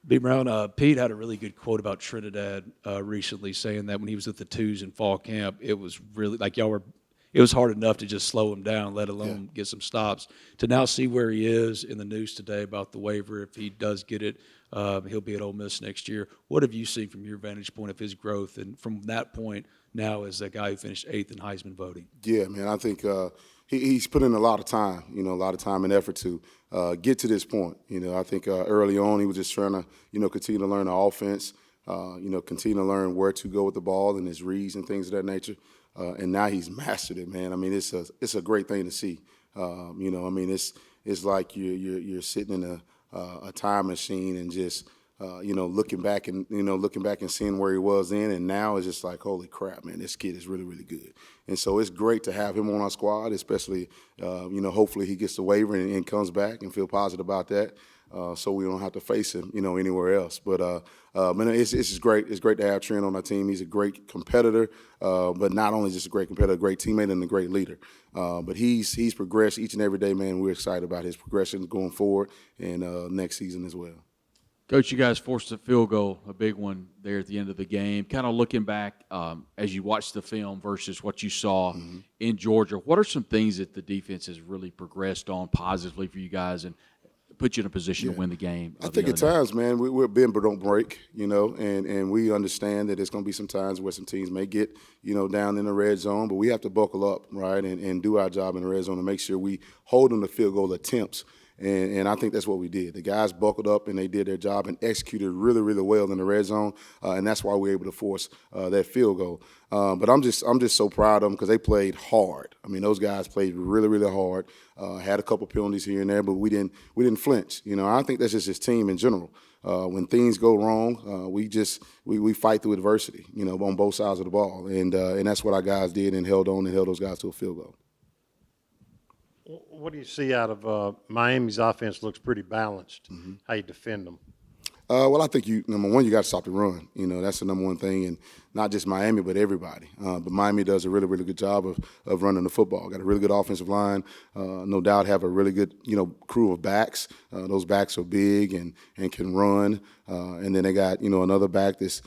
B. Brown, Pete had a really good quote about Trinidad recently, saying that when he was with the twos in fall camp, it was really like y'all were. It was hard enough to just slow him down, let Yeah. alone get some stops. To now see where he is in the news today about the waiver, if he does get it, he'll be at Ole Miss next year. What have you seen from your vantage point of his growth, and from that point now as a guy who finished 8th in Heisman voting? Yeah, man. I think he's put in a lot of time, a lot of time and effort to get to this point. I think early on he was just trying to, continue to learn the offense, continue to learn where to go with the ball and his reads and things of that nature. And now he's mastered it, man. I mean, it's a great thing to see. It's like you're sitting in a time machine and just looking back and seeing where he was then, and now it's just like, holy crap, man, this kid is really, really good. And so it's great to have him on our squad, especially, hopefully he gets the waiver and comes back and feel positive about that. So we don't have to face him, anywhere else. But man, it's just great. It's great to have Trent on our team. He's a great competitor, but not only just a great competitor, a great teammate and a great leader. But he's progressed each and every day, man. We're excited about his progression going forward and next season as well. Coach, you guys forced a field goal, a big one there at the end of the game. Kind of looking back as you watched the film versus what you saw in Georgia, what are some things that the defense has really progressed on positively for you guys and put you in a position to win the game? I think at times, man, we're bend but don't break, and we understand that there's going to be some times where some teams may get, down in the red zone, but we have to buckle up, right, and do our job in the red zone and make sure we hold them to field goal attempts. And I think that's what we did. The guys buckled up and they did their job and executed really, really well in the red zone, and that's why we were able to force that field goal. But I'm just so proud of them because they played hard. I mean, those guys played really, really hard. Had a couple penalties here and there, but we didn't flinch. I think that's just his team in general. When things go wrong, we fight through adversity. On both sides of the ball, and that's what our guys did and held on and held those guys to a field goal. What do you see out of Miami's offense? Looks pretty balanced. How you defend them? Well, I think number one, you got to stop the run. That's the number one thing, and not just Miami, but everybody. But Miami does a really, really good job of running the football. Got a really good offensive line. No doubt have a really good, crew of backs. Those backs are big and can run. And then they got, another back that's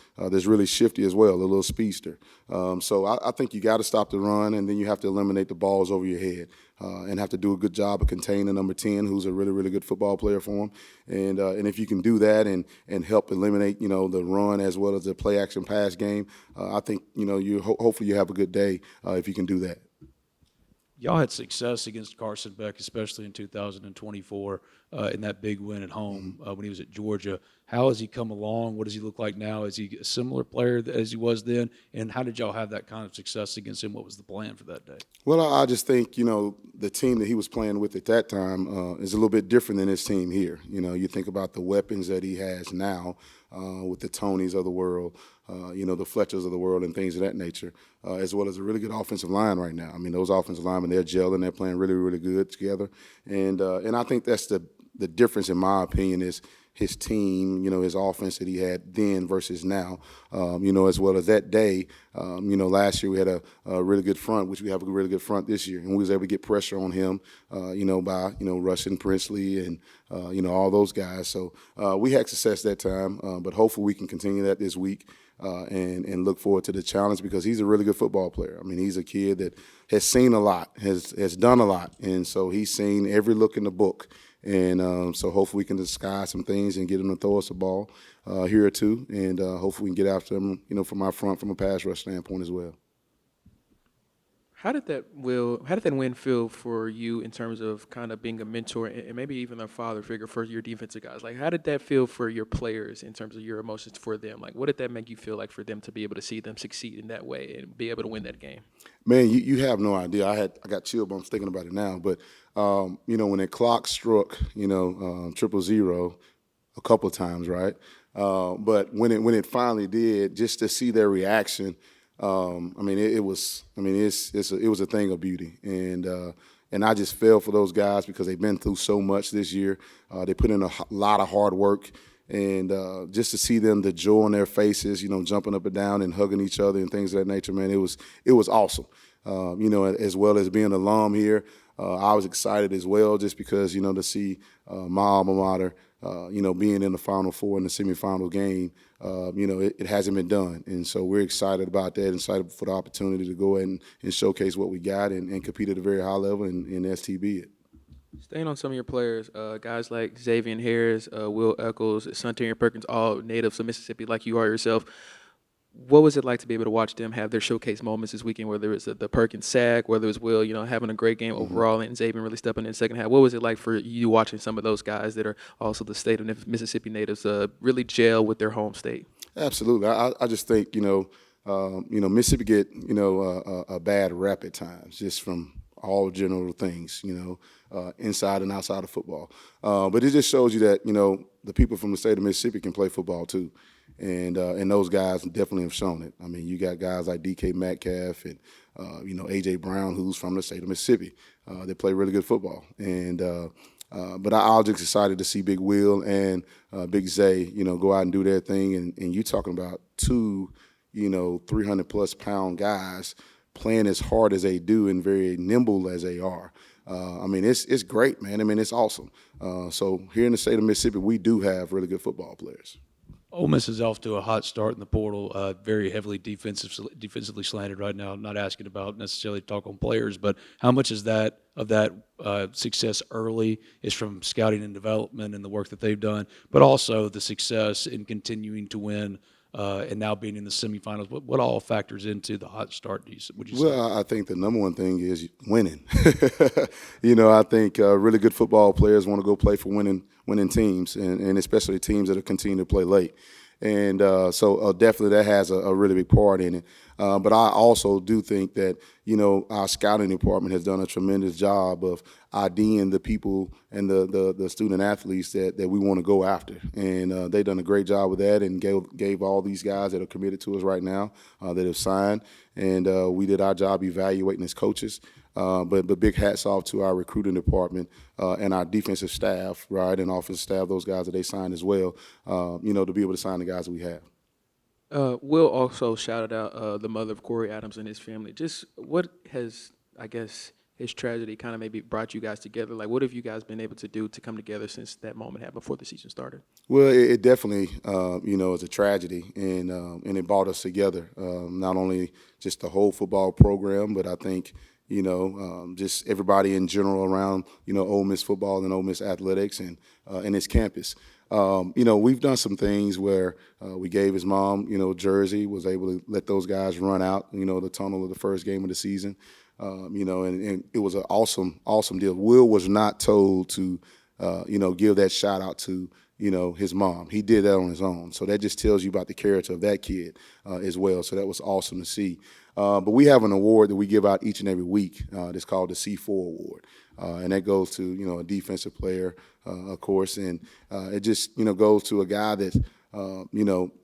really shifty as well, a little speedster. So I think you got to stop the run, and then you have to eliminate the balls over your head. And have to do a good job of containing number 10, who's a really, really good football player for him. And if you can do that and help eliminate, the run as well as the play action pass game, I think, hopefully you have a good day if you can do that. Y'all had success against Carson Beck, especially in 2024, in that big win at home when he was at Georgia. How has he come along? What does he look like now? Is he a similar player as he was then? And how did y'all have that kind of success against him? What was the plan for that day? Well, I just think, the team that he was playing with at that time is a little bit different than his team here. You think about the weapons that he has now with the Tonys of the world, the Fletchers of the world and things of that nature, as well as a really good offensive line right now. I mean, those offensive linemen, they're gelling, they're playing really, really good together. And I think that's the difference, in my opinion, is his team, his offense that he had then versus now, as well as that day. Last year we had a really good front, which we have a really good front this year. And we was able to get pressure on him, by, Rushing Princely and, all those guys. So we had success that time, but hopefully we can continue that this week and look forward to the challenge because he's a really good football player. I mean, he's a kid that has seen a lot, has done a lot, and so he's seen every look in the book. And so hopefully we can disguise some things and get him to throw us a ball here or two, and hopefully we can get after him, from our front from a pass rush standpoint as well. How did that win feel for you in terms of kind of being a mentor and maybe even a father figure for your defensive guys? Like, how did that feel for your players in terms of your emotions for them? Like, what did that make you feel like for them to be able to see them succeed in that way and be able to win that game? Man, you have no idea. I got chill bumps thinking about it now. But when the clock struck, 000 a couple of times, right? But when it finally did, just to see their reaction. It was a thing of beauty, and I just fell for those guys because they've been through so much this year. They put in a lot of hard work, and just to see them, the joy on their faces, jumping up and down and hugging each other and things of that nature, man, it was awesome. As well as being an alum here, I was excited as well, just because to see my alma mater being in the Final Four in the semifinal game, it hasn't been done. And so we're excited about that, excited for the opportunity to go ahead and showcase what we got and compete at a very high level and STB it. Staying on some of your players, guys like Xavier Harris, Will Eccles, Sunterian Perkins, all natives of Mississippi like you are yourself. What was it like to be able to watch them have their showcase moments this weekend, whether it's the Perkins sack, whether it's Will, having a great game overall, and Xavier really stepping in the second half? What was it like for you watching some of those guys that are also the state of Mississippi natives really gel with their home state? Absolutely. I just think, Mississippi get, a bad rep at times just from all general things, inside and outside of football. But it just shows you that, the people from the state of Mississippi can play football too. And those guys definitely have shown it. I mean, you got guys like DK Metcalf and, A.J. Brown, who's from the state of Mississippi. They play really good football. And but I was just excited to see Big Will and Big Zay, go out and do their thing. And you talking about two, 300-plus pound guys playing as hard as they do and very nimble as they are. It's great, man. It's awesome. So here in the state of Mississippi, we do have really good football players. Ole Miss is off to a hot start in the portal, very heavily defensively slanted right now. I'm not asking about necessarily talk on players, but how much is that success early is from scouting and development and the work that they've done, but also the success in continuing to win and now being in the semifinals. What all factors into the hot start? Would you say? Well, I think the number one thing is winning. I think really good football players want to go play for winning teams, and especially teams that are continuing to play late. And so definitely that has a really big part in it. But I also do think that, our scouting department has done a tremendous job of IDing the people and the student athletes that we want to go after. And they've done a great job with that and gave all these guys that are committed to us right now that have signed. And we did our job evaluating as coaches. But big hats off to our recruiting department and our defensive staff, right, and offensive staff, those guys that they signed as well, to be able to sign the guys that we have. Will also shouted out the mother of Cory Adams and his family. Just what has, I guess, his tragedy kind of maybe brought you guys together? Like, what have you guys been able to do to come together since that moment happened before the season started? Well, it definitely, is a tragedy, and it brought us together. Not only just the whole football program, but I think, just everybody in general around, Ole Miss football and Ole Miss athletics and its campus. We've done some things where we gave his mom, jersey, was able to let those guys run out, the tunnel of the first game of the season. And it was an awesome deal. Will was not told to, give that shout out to, his mom. He did that on his own. So that just tells you about the character of that kid as well. So that was awesome to see. But we have an award that we give out each and every week. That's called the C4 Award. And that goes to, a defensive player, of course. And it just, goes to a guy that,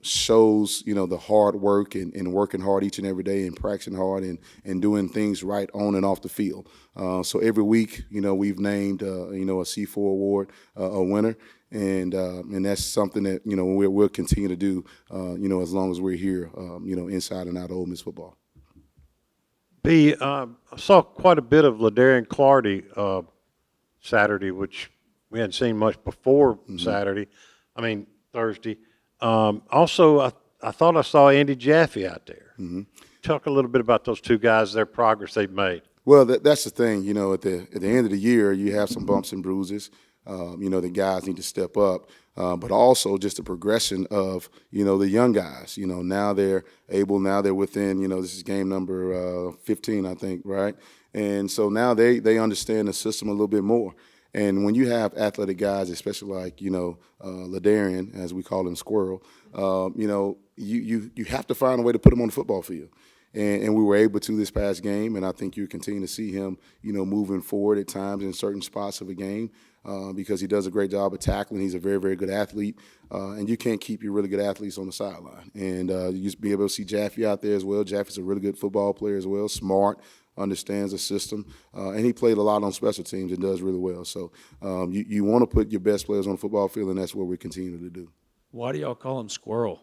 shows, the hard work and working hard each and every day and practicing hard and doing things right on and off the field. So every week, we've named, a C4 Award a winner. And that's something that, we'll continue to do, as long as we're here, inside and out of Ole Miss football. I saw quite a bit of LaDarian Clardy Saturday, which we hadn't seen much before Thursday. Also, I thought I saw Andy Jaffe out there. Mm-hmm. Talk a little bit about those two guys, their progress they've made. Well, that's the thing. At the end of the year, you have some bumps and bruises. The guys need to step up. But also just the progression of, the young guys. Now they're able, now they're within, this is game number 15, I think, right? And so now they understand the system a little bit more. And when you have athletic guys, especially like, LaDarian, as we call him, Squirrel, you have to find a way to put him on the football field. And we were able to this past game, and I think you continue to see him, moving forward at times in certain spots of a game because he does a great job of tackling. He's a very, very good athlete, and you can't keep your really good athletes on the sideline. And you just be able to see Jaffe out there as well. Jaffe's a really good football player as well, smart, understands the system, and he played a lot on special teams and does really well. So you want to put your best players on the football field, and that's what we continue to do. Why do y'all call him Squirrel?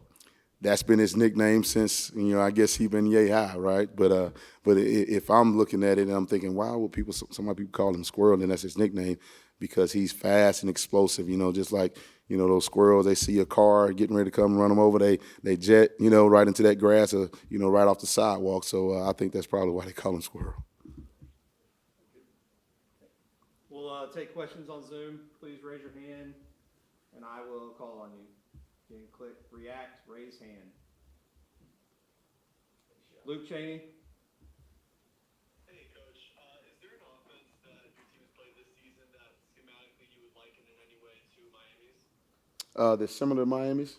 That's been his nickname since, I guess he been yay high, right? But if I'm looking at it and I'm thinking, why would some people call him Squirrel, and that's his nickname, because he's fast and explosive, just like, those squirrels, they see a car getting ready to come run them over, they jet, right into that grass or, right off the sidewalk. So I think that's probably why they call them squirrel. We'll take questions on Zoom. Please raise your hand, and I will call on you. You can click react, raise hand. Luke Cheney. Hey, Coach. Is there an offense that your team has played this season that schematically you would liken in any way to Miami's? That's similar to Miami's?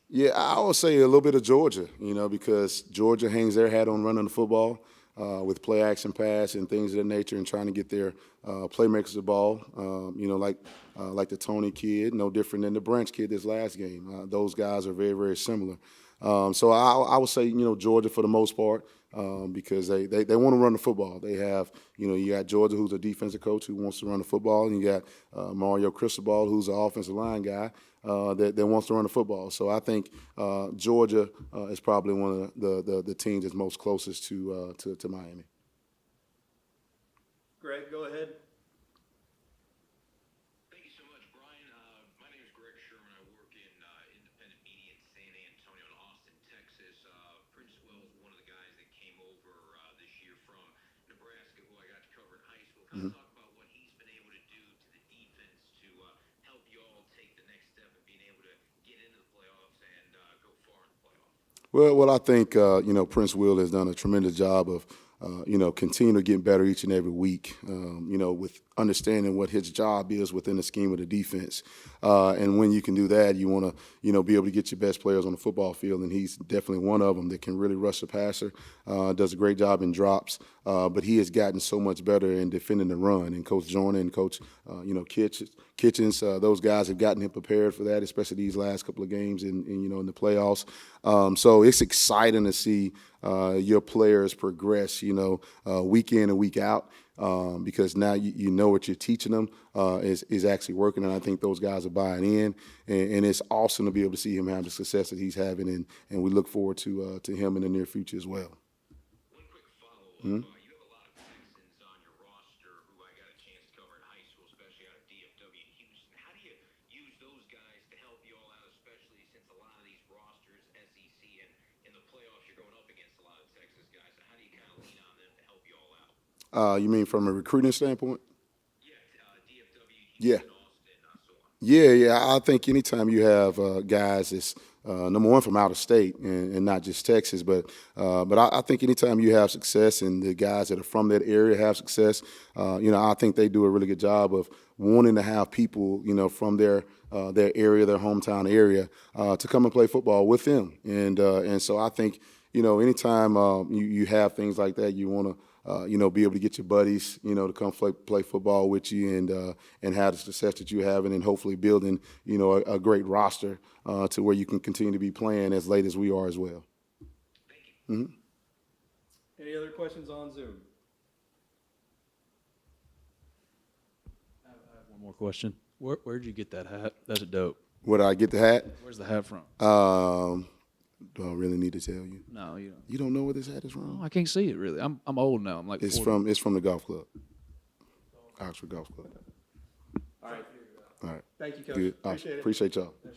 Yeah, I would say a little bit of Georgia, because Georgia hangs their hat on running the football with play action pass and things of that nature and trying to get their playmakers the ball, like the Tony kid, no different than the Branch kid this last game. Those guys are very, very similar. So I would say, Georgia for the most part, because they want to run the football. They have, you got Georgia, who's a defensive coach who wants to run the football, and you got Mario Cristobal, who's an offensive line guy that wants to run the football. So I think Georgia is probably one of the teams that's most closest to Miami. Greg, go ahead. Thank you so much, Bryan. My name is Greg Sherman. I work in independent media in San Antonio and Austin, Texas. Prince Will is one of the guys that came over this year from Nebraska, who I got to cover in high school. Kind of talk about what he's been able to do to the defense to help you all take the next step and being able to get into the playoffs and go far in the playoffs. Well, I think Prince Will has done a tremendous job of continue to get better each and every week, with understanding what his job is within the scheme of the defense. And when you can do that, you want to, be able to get your best players on the football field, and he's definitely one of them that can really rush the passer, does a great job in drops, but he has gotten so much better in defending the run. And Coach Joyner and Coach, Kitchens, those guys have gotten him prepared for that, especially these last couple of games in the playoffs. So it's exciting to see your players progress, week in and week out, because now you know what you're teaching them is actually working, and I think those guys are buying in, and it's awesome to be able to see him have the success that he's having, and we look forward to him in the near future as well. One quick follow-up. You have a lot of Texans on your roster who I got a chance to cover in high school, especially out of DFW in Houston. How do you use those guys to help you all out, especially since a lot of these rosters, SEC, and in the playoffs, you're going up against a lot of Texas guys. So how do you kind of lean on them to help you all out? You mean from a recruiting standpoint? Yeah, DFW, Yeah. Houston, Austin, so on. Yeah. I think anytime you have guys that's number one from out of state and not just Texas, but I think anytime you have success and the guys that are from that area have success, I think they do a really good job of wanting to have people, from their area, their hometown area, to come and play football with them. And so I think, anytime you have things like that, you want to be able to get your buddies, to come play football with you and have the success that you're having, and hopefully building, a great roster to where you can continue to be playing as late as we are as well. Thank you. Any other questions on Zoom? I have one more question. Where'd you get that hat? That's dope. Where did I get the hat? Where's the hat from? Do I really need to tell you? No, you don't. You don't know where this hat is from? Oh, I can't see it really. I'm old now. I'm like It's 40. from the golf club, Oxford Golf Club. All right. All right. Thank you, Coach. Good. Appreciate it. Appreciate y'all.